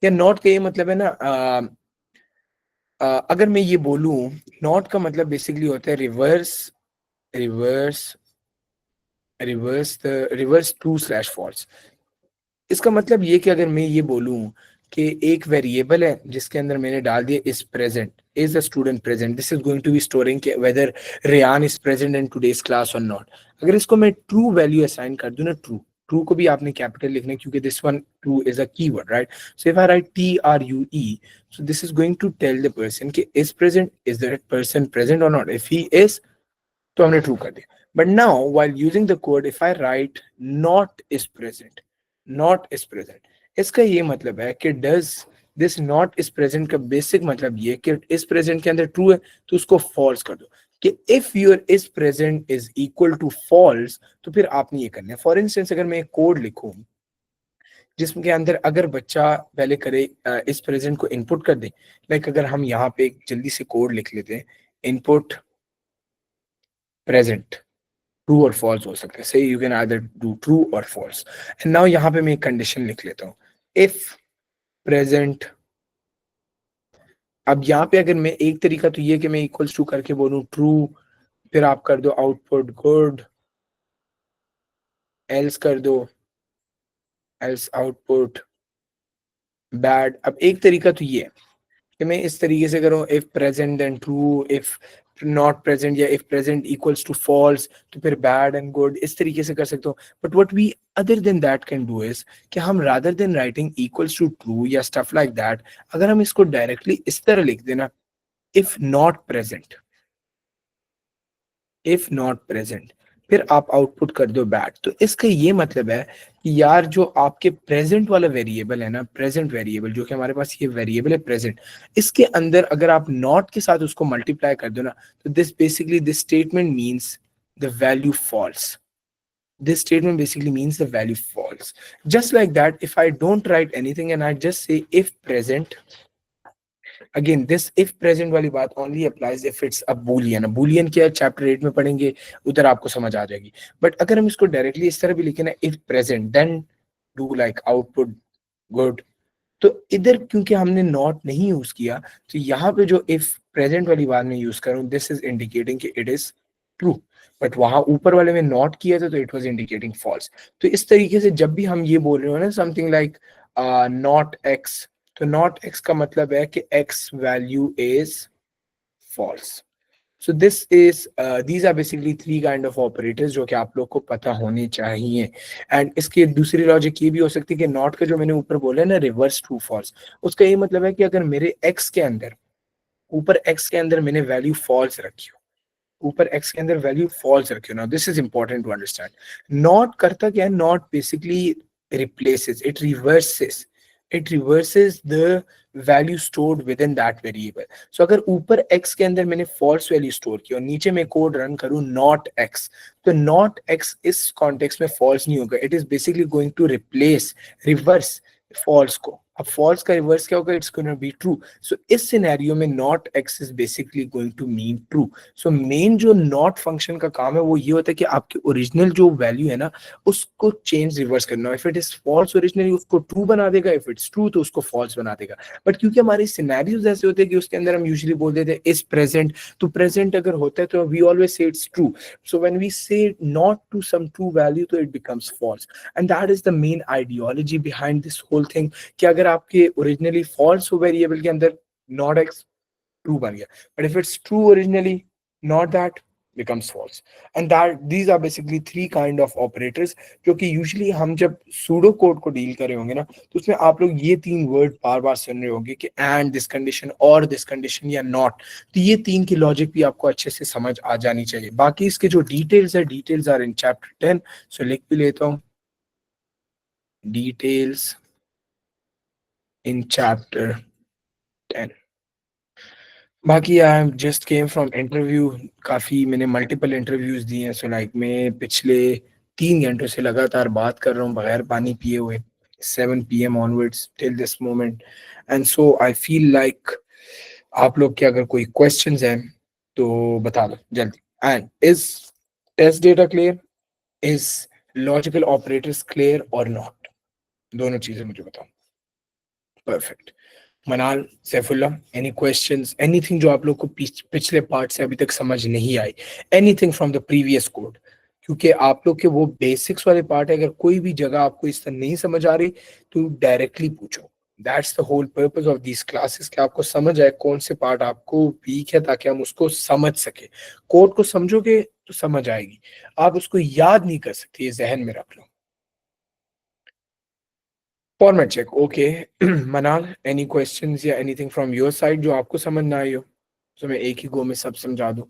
या नॉट का ये मतलब है ना अगर मैं ये बोलूं, नॉट का मतलब बेसिकली होता है reverse, reverse reverse true slash false. इसका मतलब ये कि अगर मैं ये बोलूं कि एक वेरिएबल है जिसके अंदर मैंने डाल दिया is present, is the student present, this is going to be storing whether Ryan is present in today's class और नॉट। अगर इसको मैं ट्रू वैल्यू असाइन कर दूं ना, ट्रू, ट्रू को भी आपने कैपिटल लिखना है क्योंकि this one true is a keyword, right. So if I write TRUE, so this is going to tell the person कि is present, is that person present और नॉट। इफ ही इज, तो हमने true कर दिया। But now while using the code, if I write not is present, not is present, इसका ये मतलब है कि does this not is present का बेसिक मतलब ये कि इज प्रेजेंट के अंदर ट्रू है तो उसको फॉल्स कर दो। कि if your is present is equal to false, तो फिर आपने ये करना है। फॉर इंस्टेंस अगर मैं एक कोड लिखूं जिसके अंदर अगर बच्चा पहले करे इस प्रेजेंट को इनपुट कर दे, लाइक अगर हम यहाँ पे एक जल्दी से कोड लिख लेते हैं, इनपुट प्रेजेंट, ट्रू और फॉल्स हो सकता है, सही, you can either do true और फॉल्स। एंड नाउ यहाँ पे मैं एक कंडीशन लिख लेता हूँ, इफ प्रेजेंट। अब यहाँ पे अगर मैं एक तरीका तो ये कि मैं इक्वल्स टू करके बोलूँ ट्रू, फिर आप कर दो आउटपुट गुड, एल्स कर दो, एल्स आउटपुट बैड। अब एक तरीका तो ये है कि मैं इस तरीके से करूँ, if present then true, if not present या if present equals to false, तो फिर बैड एंड गुड, इस तरीके से कर सकता हूँ। But what we other than that can do is कि हम rather than writing equals to true या स्टफ लाइक दैट, अगर हम इसको डायरेक्टली इस तरह लिख देना, if not present, if not present, फिर आप आउटपुट कर दो बैड। तो इसका ये मतलब है कि यार जो आपके प्रेजेंट वाला वेरिएबल है ना, प्रेजेंट वेरिएबल जो कि हमारे पास ये वेरिएबल है प्रेजेंट, इसके अंदर अगर आप नॉट के साथ उसको मल्टीप्लाई कर दो ना, तो this basically this statement means the value false. This statement basically means the value false. Just like that, if I don't write anything and I just say if present, again this if present वाली बात only applies if it's a Boolean. Boolean क्या है, chapter 8 में पढ़ेंगे, उधर आपको समझ आ जाएगी। बट अगर हम इसको डायरेक्टली इस तरह भी लिखे ना, if present then do like output good, तो इधर क्योंकि हमने नॉट नहीं यूज किया, तो यहाँ पे जो इफ प्रेजेंट वाली बात में यूज करूँ, दिस इज इंडिकेटिंग कि इट इज ट्रू। बट वहां ऊपर वाले में नॉट किया था तो इट वाज इंडिकेटिंग फॉल्स। तो इस तरीके से जब भी हम ये बोल रहे हो ना समथिंग लाइक नॉट एक्स, तो नॉट एक्स का मतलब है कि X value is false. So this is these are basically three kind of operators जो कि आप लोग को पता होने चाहिए। एंड इसकी दूसरी लॉजिक ये भी हो सकती है कि नॉट का जो मैंने ऊपर बोला है ना रिवर्स ट्रू फॉल्स, उसका ये मतलब है कि अगर मेरे एक्स के अंदर, ऊपर एक्स के अंदर मैंने वैल्यू फॉल्स रखी हो, ऊपर एक्स के अंदर वैल्यू फॉल्स रखी हो, ना this is important to understand. Not करता क्या है, not basically replaces, it reverses it reverses the value stored with in that variable. So अगर ऊपर x के अंदर मैंने फॉल्स वैल्यू स्टोर की और नीचे मैं कोड रन करूँ नॉट x, तो नॉट x इस कॉन्टेक्स्ट में फॉल्स नहीं होगा. It is basically going to replace, reverse false को. अब फॉल्स का रिवर्स क्या होगा? It's going to be true. So इस सिनेरियो में not x is basically going to mean true. So main जो नॉट फंक्शन का काम है वो ये होता है कि आपकी ओरिजिनल जो वैल्यू है ना उसको चेंज रिवर्स करना. If it is false originally उसको ट्रू बना देगा, इफ इट्स ट्रू तो उसको फॉल्स बना देगा. बट क्योंकि हमारे सिनेरियोज ऐसे होते हैं कि उसके अंदर हम यूजुअली बोल देते हैं इज प्रेजेंट, तो प्रेजेंट अगर होता है तो we always say it's true. So when we say not to some true value तो it becomes false. And that is the main ideology behind this whole thing कि अगर आपके ओरिजिनली फॉल्स हो वेरिएबल के अंदर नॉट एक्स true बन गया. But if it's true originally, not that, becomes false. And that these are basically three kind of operators जो कि usually हम जब सूडो कोड को डील कर रहे होंगे ना तो उसमें आप लोग ये तीन वर्ड बार बार सुन रहे होंगे कि and this condition और this condition या not. तो ये तीन की लॉजिक भी आपको अच्छे से समझ आ जानी चाहिए. बाकी इसके जो डिटेल्स है, डिटेल्स आर इन चैप्टर 10. सो लिख भी लेता हूँ, डिटेल्स इन चैप्टर 10. बाकी I just came from interview. काफ़ी मैंने मल्टीपल इंटरव्यूज दिए हैं. सो लाइक मैं पिछले 3 घंटों से लगातार बात कर रहा हूँ बगैर पानी पिए हुए, 7 PM onwards till this moment. And so I feel like आप लोग के अगर कोई क्वेश्चंस हैं तो बता दो जल्दी. And is test data clear, is logical operators clear और नॉट, दोनों चीज़ें मुझे बताओ. परफेक्ट. मनाल, सैफुल्ला, एनी क्वेश्चंस, एनीथिंग जो आप लोग को पिछले पार्ट से अभी तक समझ नहीं आई, anything from the previous code. क्योंकि आप लोग के वो बेसिक्स वाले पार्ट है, अगर कोई भी जगह आपको इस तरह नहीं समझ आ रही तो डायरेक्टली पूछो. That's the whole purpose of these classes कि आपको समझ आए कौन से पार्ट आपको वीक है ताकि हम उसको समझ सके. कोड को समझोगे तो समझ आएगी, आप उसको याद नहीं कर सकते, ये जहन में रख लो. Format check okay. Manal, any questions या एनीथिंग फ्रॉम योर साइड जो आपको समझ ना आई हो तो मैं एक ही गो में सब समझा दूं.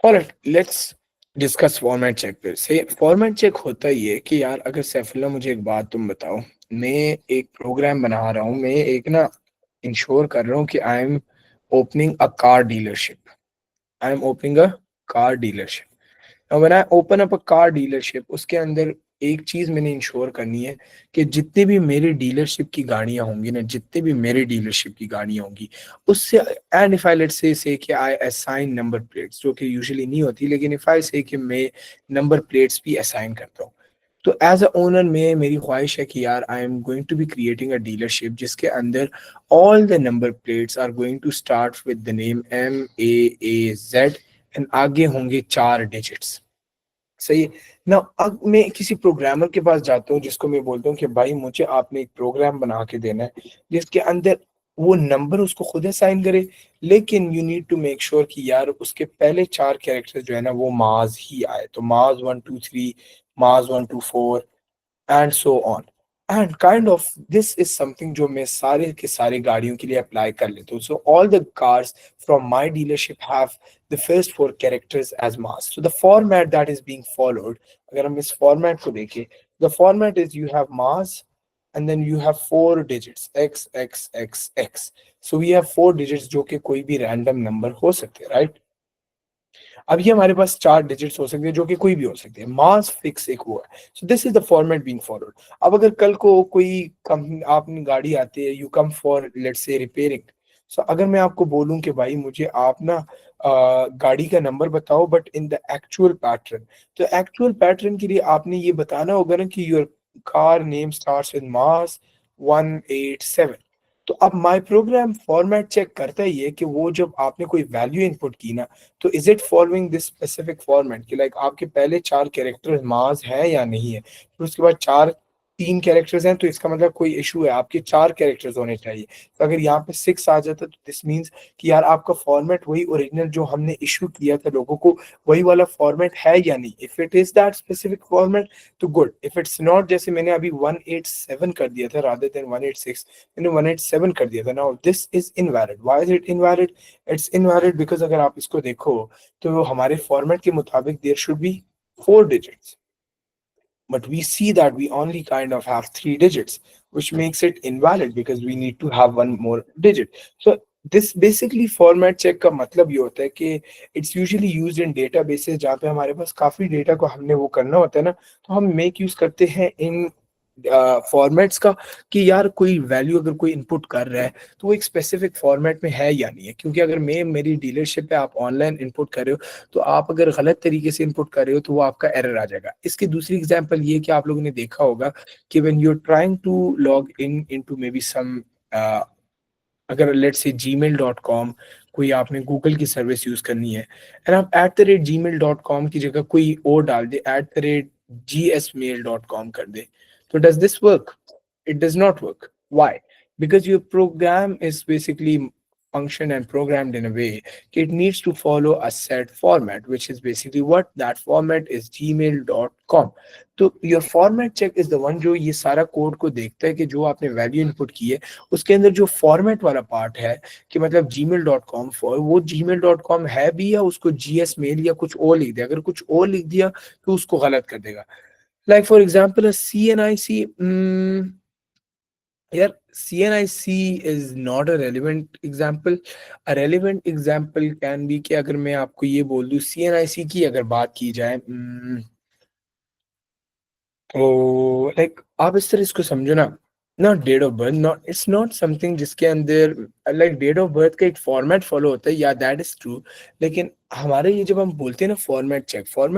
Alright, let's discuss format check. फिर से फॉर्मेट चेक होता ही है कि यार अगर सैफुल्ला मुझे एक बात तुम बताओ, मैं एक प्रोग्राम बना रहा हूँ, मैं एक ना इंश्योर कर रहा हूँ कि I am opening a car dealership. I am opening a car dealership. Now when I open up a car dealership, उसके अंदर एक चीज मैंने इंश्योर करनी है कि जितने भी मेरे डीलरशिप की गाड़ियां होंगी ना, जितने भी मेरे डीलरशिप की गाड़ियां होंगी उससे, and if I let's say कि आई असाइन नंबर प्लेट्स, जो कि यूजुअली नहीं होती, लेकिन इफ आई से कि मैं नंबर प्लेट्स भी असाइन करता हूँ, तो एज अ ओनर में मेरी ख्वाहिश है कि यार I am going to be creating a dealership जिसके अंदर all the number plates are going to start with the name MAAZ and आगे होंगे 4 डिजिट्स. सही है ना. अब मैं किसी प्रोग्रामर के पास जाता हूँ जिसको मैं बोलता हूँ कि भाई मुझे आपने एक प्रोग्राम बना के देना है जिसके अंदर वो नंबर उसको खुद असाइन करे, लेकिन you need to make sure कि यार उसके पहले 4 कैरेक्टर्स जो है ना वो माज ही आए. तो माज 1 2 3, माज 1 2 4 and so on. And kind of this is something जो मैं सारे के सारे गाड़ियों के लिए अप्लाई कर लेता हूँ. So all the cars from my dealership have the first 4 characters as mass. So the format that is being followed, अगर हम इस format को देखें, the format is you have mass and then you have 4 digits x x x x. So we have 4 digits जो कि कोई भी random number हो सकते हैं, right? अब ये हमारे पास 4 डिजिट्स हो सकते हैं जो कि कोई भी हो सकते हैं. मास फिक्स एक वो है. सो this is the format being followed. अब अगर कल को कोई कंपनी आपने गाड़ी आती है, you come for let's say repairing. So अगर मैं आपको बोलूं कि भाई मुझे आप ना गाड़ी का नंबर बताओ but in the actual pattern, तो एक्चुअल पैटर्न के लिए आपने ये बताना होगा ना कि your car name starts with mass 187. तो अब माई प्रोग्राम फॉर्मेट चेक करता ही है कि वो जब आपने कोई वैल्यू इनपुट की ना, तो is it following this specific format कि लाइक आपके पहले 4 कैरेक्टर मास है या नहीं है. फिर उसके बाद 4 3 कैरेक्टर्स हैं तो इसका मतलब कोई इशू है, आपके 4 कैरेक्टर्स होने चाहिए। तो अगर यहाँ पे 6 आ जाता तो दिस मीन्स कि यार आपका फॉर्मेट वही ओरिजिनल जो हमने इश्यू किया था लोगों को, वही वाला फॉर्मेट है या नहीं? If it is that specific format तो गुड, इफ इट्स नॉट, जैसे मैंने अभी 187 कर दिया था रादर देन 186, मैंने 187 कर दिया था, now this is invalid. Why is it invalid? It's invalid because अगर आप इसको देखो तो हमारे फॉर्मेट के मुताबिक there should be 4 digits, but we see that we only kind of have 3 digits, which makes it invalid because we need to have one more digit. So this basically format check का मतलब ये होता है कि it's usually used in databases जहाँ पे हमारे पास काफी डेटा को हमने वो करना होता है ना, तो हम मेक यूज करते हैं इन फॉर्मेट्स का कि यार कोई वैल्यू अगर कोई इनपुट कर रहा है तो वो एक स्पेसिफिक फॉर्मेट में है या नहीं है, क्योंकि अगर मैं मेरी डीलरशिप पे आप ऑनलाइन इनपुट कर रहे हो तो आप अगर गलत तरीके से इनपुट कर रहे हो तो वो आपका एरर आ जाएगा। इसकी दूसरी एग्जांपल ये कि आप लोगों ने देखा होगा कि when you are trying to log in into maybe some, अगर लेट्स से gmail.com, कोई आपने गूगल की सर्विस यूज करनी है एंड आप @gmail.com की जगह कोई और डाल दे, @gsmail.com कर दे, तो does this work? It does not work. Why? Because your program is basically functioned and programmed in a way it needs to follow a set format, which is basically what that format is gmail.com. तो your format check is the one जो ये सारा code को देखता है कि जो आपने वैल्यू इनपुट की है उसके अंदर जो फॉर्मेट वाला पार्ट है कि मतलब gmail.com फॉर वो gmail.com है भी या उसको जीएस मेल या कुछ और लिख दिया, अगर कुछ और लिख दिया तो उसको गलत कर देगा। Like for example, a CNIC, yeah, CNIC is not a relevant example. A relevant example can be कि अगर मैं आपको ये बोल दूँ CNIC की अगर बात की जाए, तो लाइक आप इस तरह इसको समझो ना, not date of birth, not, it's not something जिसके अंदर लाइक डेट ऑफ बर्थ का एक फॉर्मेट फॉलो होता है, या दैट इज ट्रू, लेकिन हमारे ये जब हम बोलते हैं ना फॉर्मेट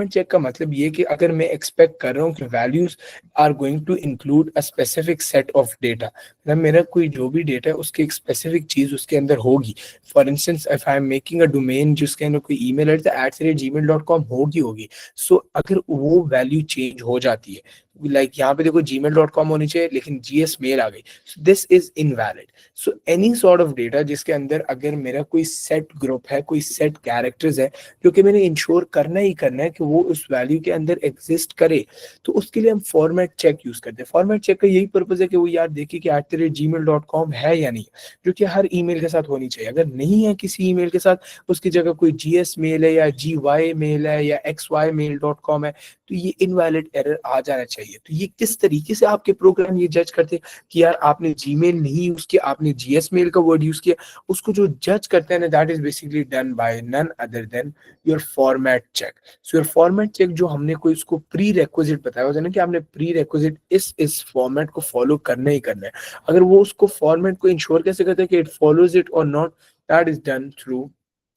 चेक का मतलब ये कि अगर मैं एक्सपेक्ट कर रहा हूँ कि values are going to include a specific set of data, मतलब मेरा कोई जो भी डेटा है उसकी एक स्पेसिफिक चीज उसके अंदर होगी। For instance if I am making a domain जिसके अंदर कोई ईमेल आई डी @gmail.com होगी, सो अगर वो वैल्यू चेंज हो जाती है, लाइक यहाँ पे देखो gmail.com होनी चाहिए लेकिन जीएस मेल आ गई, सो this is invalid. So any sort of data जिसके अंदर अगर मेरा कोई सेट ग्रुप है, कोई सेट कैरेक्टर्स है जो कि मैंने इंश्योर करना ही करना है कि वो उस वैल्यू के अंदर एग्जिस्ट करे, तो उसके लिए हम फॉर्मेट चेक यूज करते हैं। फॉर्मेट चेक का यही पर्पज है कि वो यार देखे कि @gmail.com है या नहीं, जो कि हर ईमेल के साथ होनी चाहिए। अगर नहीं है किसी ईमेल के साथ, उसकी जगह कोई जीएस मेल है या GY मेल है या xymail.com है, तो ये इनवैलिड एरर आ जाना चाहिए। तो ये किस तरीके से आपके प्रोग्राम ये जज करते हैं कि यार आपने जीमेल नहीं यूज किया, आपने जीएस मेल का वर्ड यूज किया, उसको जो जज करते हैं ना, that is basically done by none other than your format check. So your format check जो हमने कोई उसको प्री रेक्विजिट बताया होता है ना कि आपने प्री रेक्विजिट इस फॉर्मेट को फॉलो करना ही करना है, अगर वो उसको फॉर्मेट को इंश्योर कैसे करते हैं कि इट फॉलोज इट और not, that is done through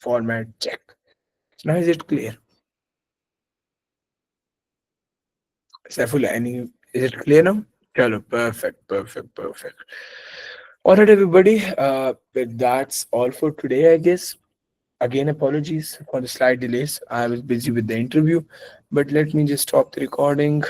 format check. Now is it clear? Saifullah, any, is it clear now? Chalo, perfect. All right, everybody. That's all for today, I guess. Again, apologies for the slight delays. I was busy with the interview, but let me just stop the recording.